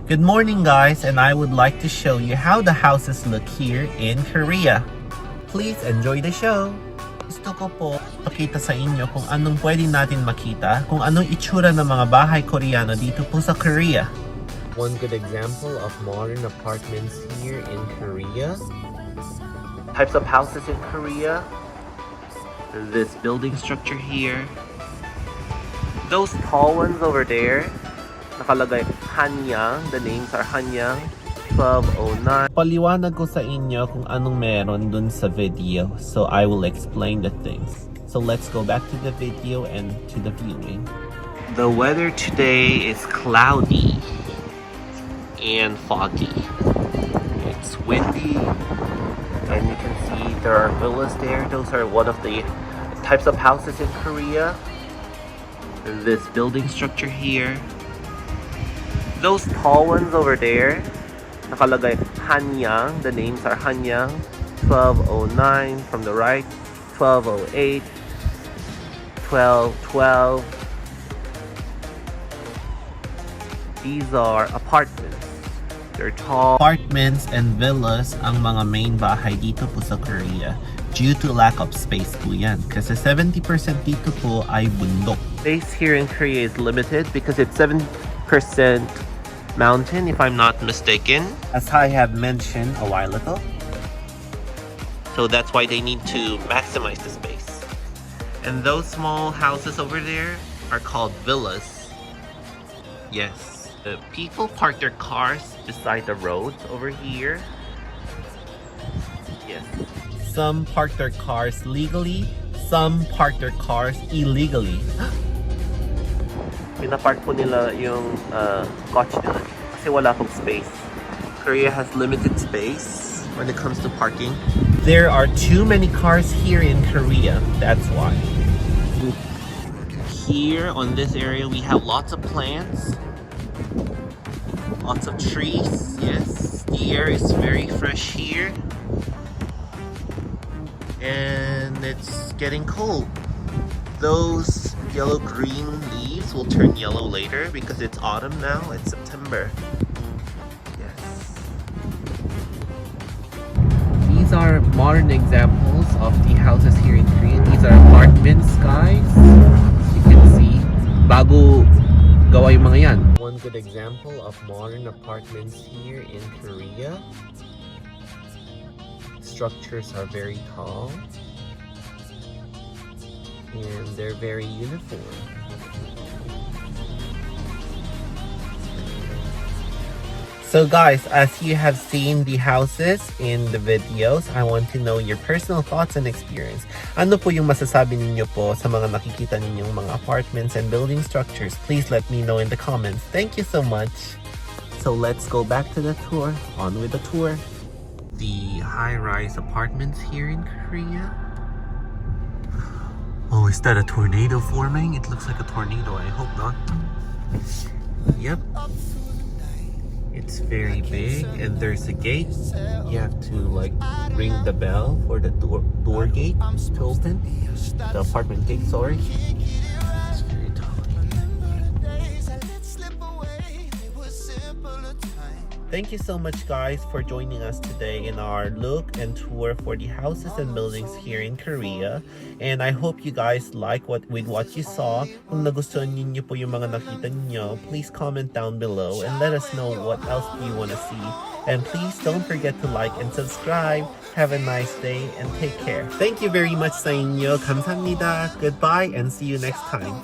Good morning guys, and I would like to show you how the houses look here in Korea. Please enjoy the show! Gusto ko po pakita sa inyo kung anong pwede natin makita, kung anong itsura ng mga bahay Koreano dito po sa Korea. One good example of modern apartments here in Korea. Types of houses in Korea. This building structure here. Those tall ones over there. Nakalagay Hanyang. The names are Hanyang 1209. Paliwanag ko sa inyo kung anong meron dun sa video. So I will explain the things. So let's go back to the video and to the viewing. The weather today is cloudy and foggy. It's windy and you can see there are villas there. Those are one of the types of houses in Korea. This building structure here. Those tall ones over there, nakalagay Hanyang. The names are Hanyang 1209 from the right, 1208, 1212. These are apartments. They're tall. Apartments and villas ang mga main bahay dito po sa Korea due to lack of space po yan. Kasi 70% dito po ay bundok. Space here in Korea is limited because it's 70% mountain, if I'm not mistaken, as I have mentioned a while ago. So that's why they need to maximize the space. And those small houses over there are called villas. Yes, the people park their cars beside the roads over here. Yes. Some park their cars legally, some park their cars illegally. Pinapark po nila yung kotse nila kasi wala pong space. Korea has limited space when it comes to parking. There are too many cars here in Korea, that's why. Here on this area we have lots of plants, lots of trees. Yes, the air is very fresh here and it's getting cold. Those yellow-green leaves will turn yellow later because it's autumn now. It's September. Yes. These are modern examples of the houses here in Korea. These are apartments, guys. As you can see, bago gawa yung mga yan. One good example of modern apartments here in Korea. Structures are very tall. And they're very uniform. So guys, as you have seen the houses in the videos, I want to know your personal thoughts and experience. Ano po yung masasabi ninyo po sa mga nakikita ninyong mga apartments and building structures? Please let me know in the comments. Thank you so much. So let's go back to the tour. On with the tour. The high-rise apartments here in Korea. Oh, is that a tornado forming? It looks like a tornado. I hope not. Yep. It's very big and there's a gate. You have to like ring the bell for the door gate to open. The apartment gate, sorry. It's very tall. Thank you so much guys for joining us today in our look and tour for the houses and buildings here in Korea. And I hope you guys like what you saw. Kung nagustuhan niyo po yung mga nakita niyo, please comment down below and let us know what else do you want to see. And please don't forget to like and subscribe. Have a nice day and take care. Thank you very much sa inyo. 감사합니다. Goodbye and see you next time.